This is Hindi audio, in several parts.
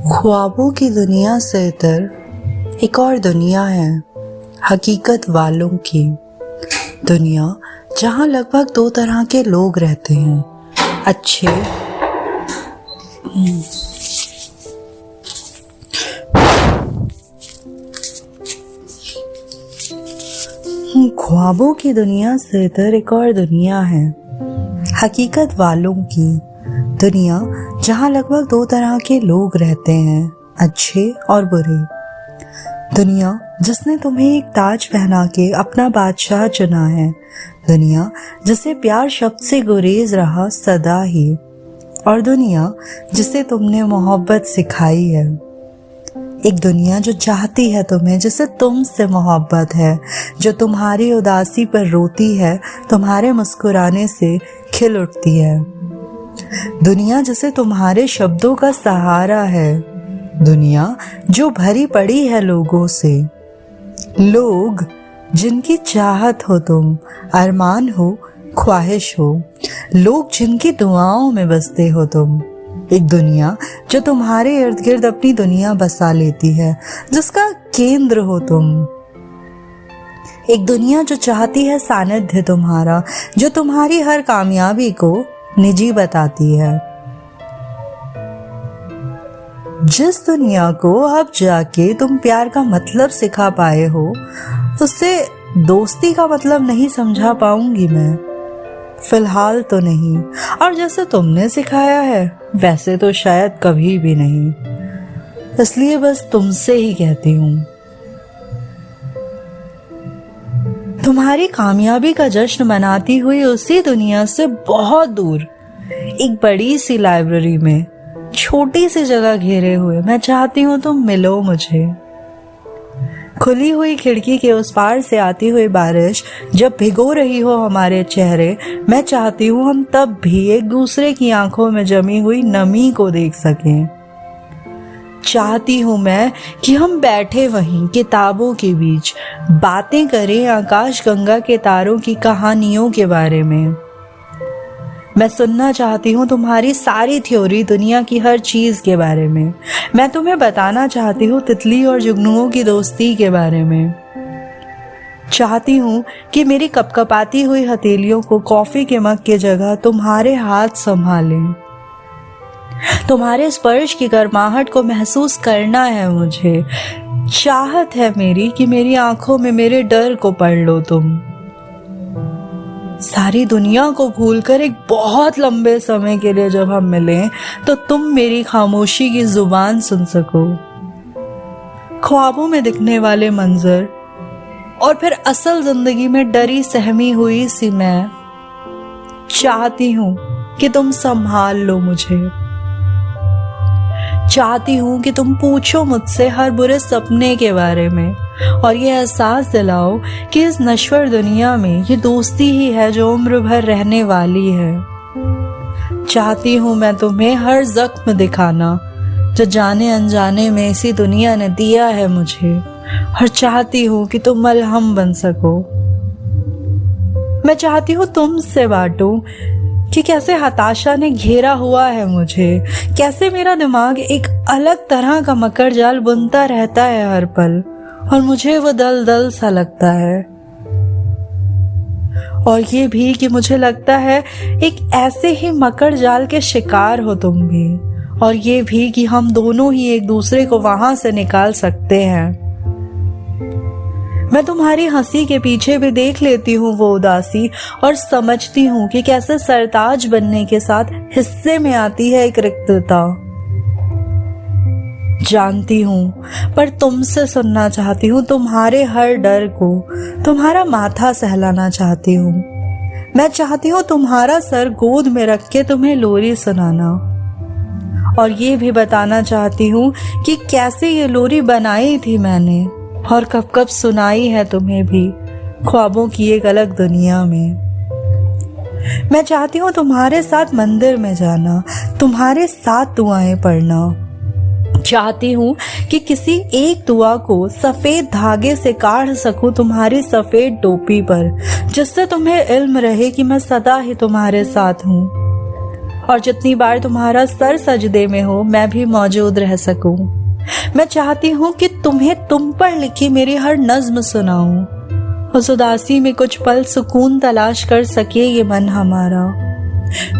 ख्वाबों की दुनिया से इतर एक और दुनिया है, हकीकत वालों की दुनिया, जहाँ लगभग दो तरह के लोग रहते हैं, अच्छे ख्वाबों की दुनिया से इतर एक और दुनिया है, हकीकत वालों की दुनिया, जहाँ लगभग दो तरह के लोग रहते हैं, अच्छे और बुरे। दुनिया जिसने तुम्हें एक ताज पहना के अपना बादशाह चुना है, दुनिया जिसे प्यार शब्द से गुरेज रहा सदा ही, और दुनिया जिसे तुमने मोहब्बत सिखाई है। एक दुनिया जो चाहती है तुम्हें, जिसे तुमसे मोहब्बत है, जो तुम्हारी उदासी पर रोती है, तुम्हारे मुस्कुराने से खिल उठती है। दुनिया जिसे तुम्हारे शब्दों का सहारा है, दुनिया जो भरी पड़ी है लोगों से, लोग जिनकी चाहत हो तुम, अरमान हो, ख्वाहिश हो, लोग जिनकी दुआओं में बसते हो तुम। एक दुनिया जो तुम्हारे इर्द गिर्द अपनी दुनिया बसा लेती है, जिसका केंद्र हो तुम। एक दुनिया जो चाहती है सानिध्य तुम्हारा, जो तुम्हारी हर कामयाबी को निजी बताती है। जिस दुनिया को अब जाके तुम प्यार का मतलब सिखा पाए हो, उससे दोस्ती का मतलब नहीं समझा पाऊंगी मैं, फिलहाल तो नहीं। और जैसे तुमने सिखाया है वैसे तो शायद कभी भी नहीं। इसलिए बस तुमसे ही कहती हूँ, तुम्हारी कामयाबी का जश्न मनाती हुई उसी दुनिया से बहुत दूर, एक बड़ी सी लाइब्रेरी में छोटी सी जगह घेरे हुए, मैं चाहती हूँ तुम मिलो मुझे। खुली हुई खिड़की के उस पार से आती हुई बारिश जब भिगो रही हो हमारे चेहरे, मैं चाहती हूँ हम तब भी एक दूसरे की आंखों में जमी हुई नमी को देख सकें। चाहती हूँ मैं कि हम बैठे वहीं किताबों के बीच बातें करें आकाश गंगा के तारों की कहानियों के बारे में। मैं सुनना चाहती हूँ तुम्हारी सारी थ्योरी दुनिया की हर चीज के बारे में। मैं तुम्हें बताना चाहती हूँ तितली और जुगनुओं की दोस्ती के बारे में। चाहती हूँ कि मेरी कपकपाती हुई हथेलियों को कॉफी के मग के जगह तुम्हारे हाथ संभालें। तुम्हारे स्पर्श की गर्माहट को महसूस करना है मुझे। चाहत है मेरी कि मेरी आंखों में मेरे डर को पढ़ लो तुम। सारी दुनिया को भूलकर एक बहुत लंबे समय के लिए जब हम मिलें, तो तुम मेरी खामोशी की जुबान सुन सको। ख्वाबों में दिखने वाले मंजर और फिर असल जिंदगी में डरी सहमी हुई सी मैं चाहती हूँ कि तुम संभाल लो मुझे। चाहती हूँ कि तुम पूछो मुझसे हर बुरे सपने के बारे में और ये एहसास दिलाओ कि इस नश्वर दुनिया में ये दोस्ती ही है जो उम्र भर रहने वाली है। चाहती हूँ मैं तुम्हें हर जख्म दिखाना जो जाने अनजाने में इसी दुनिया ने दिया है मुझे, और चाहती हूँ कि तुम मलहम बन सको। मैं चाहती हूँ तुमसे बांटूं कि कैसे हताशा ने घेरा हुआ है मुझे, कैसे मेरा दिमाग एक अलग तरह का मकर जाल बुनता रहता है हर पल, और मुझे वो दल दल सा लगता है। और ये भी कि मुझे लगता है एक ऐसे ही मकर जाल के शिकार हो तुम भी, और ये भी कि हम दोनों ही एक दूसरे को वहां से निकाल सकते हैं। मैं तुम्हारी हंसी के पीछे भी देख लेती हूँ वो उदासी, और समझती हूँ कि कैसे सरताज बनने के साथ हिस्से में आती है एक रिक्तता। जानती हूँ, पर तुमसे सुनना चाहती हूँ तुम्हारे हर डर को, तुम्हारा माथा सहलाना चाहती हूँ। मैं चाहती हूँ तुम्हारा सर गोद में रख के तुम्हें लोरी सुनाना, और ये भी बताना चाहती हूँ कि कैसे ये लोरी बनाई थी मैंने और कब कब सुनाई है तुम्हें भी ख्वाबों की एक अलग दुनिया में। मैं चाहती हूँ तुम्हारे साथ मंदिर में जाना, तुम्हारे साथ दुआएं पढ़ना। चाहती हूँ कि किसी एक दुआ को सफेद धागे से काढ़ सकूं तुम्हारी सफेद टोपी पर, जिससे तुम्हें इल्म रहे कि मैं सदा ही तुम्हारे साथ हूँ। और जितनी बार तुम्हारा सर सजदे में हो मैं भी मौजूद रह सकूं। मैं चाहती हूँ कि तुम्हें तुम पर लिखी मेरी हर नज्म सुनाऊं। उस उदासी में कुछ पल सुकून तलाश कर सके ये मन हमारा।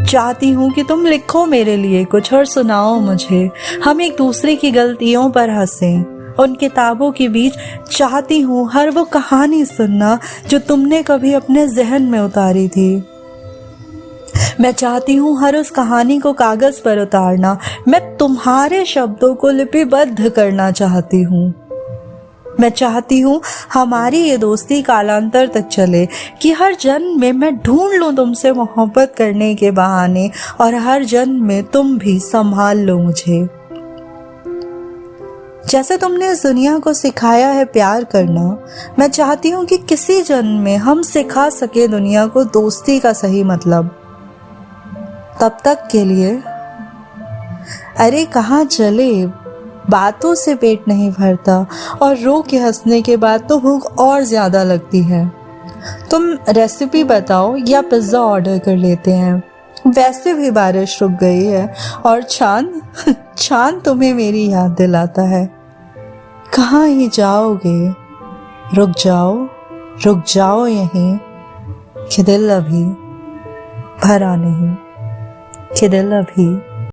चाहती हूँ कि तुम लिखो मेरे लिए कुछ और सुनाओ मुझे। हम एक दूसरे की गलतियों पर हंसें। उन किताबों के बीच चाहती हूँ हर वो कहानी सुनना जो तुमने कभी अपने जहन में उतारी थी। मैं चाहती हूँ हर उस कहानी को कागज पर उतारना। मैं तुम्हारे शब्दों को लिपिबद्ध करना चाहती हूँ। मैं चाहती हूँ हमारी ये दोस्ती कालांतर तक चले कि हर जन्म में मैं ढूंढ लूँ तुमसे मोहब्बत करने के बहाने और हर जन्म में तुम भी संभाल लो मुझे। जैसे तुमने इस दुनिया को सिखाया है प्यार करना, मैं चाहती हूँ कि किसी जन्म में हम सिखा सके दुनिया को दोस्ती का सही मतलब। तब तक के लिए अरे कहाँ चले, बातों से पेट नहीं भरता और रो के हंसने के बाद तो भूख और ज्यादा लगती है। तुम रेसिपी बताओ या पिज्जा ऑर्डर कर लेते हैं। वैसे भी बारिश रुक गई है और चांद तुम्हें मेरी याद दिलाता है। कहाँ ही जाओगे, रुक जाओ यहीं कि दिल अभी भरा नहीं, कि दिल अभी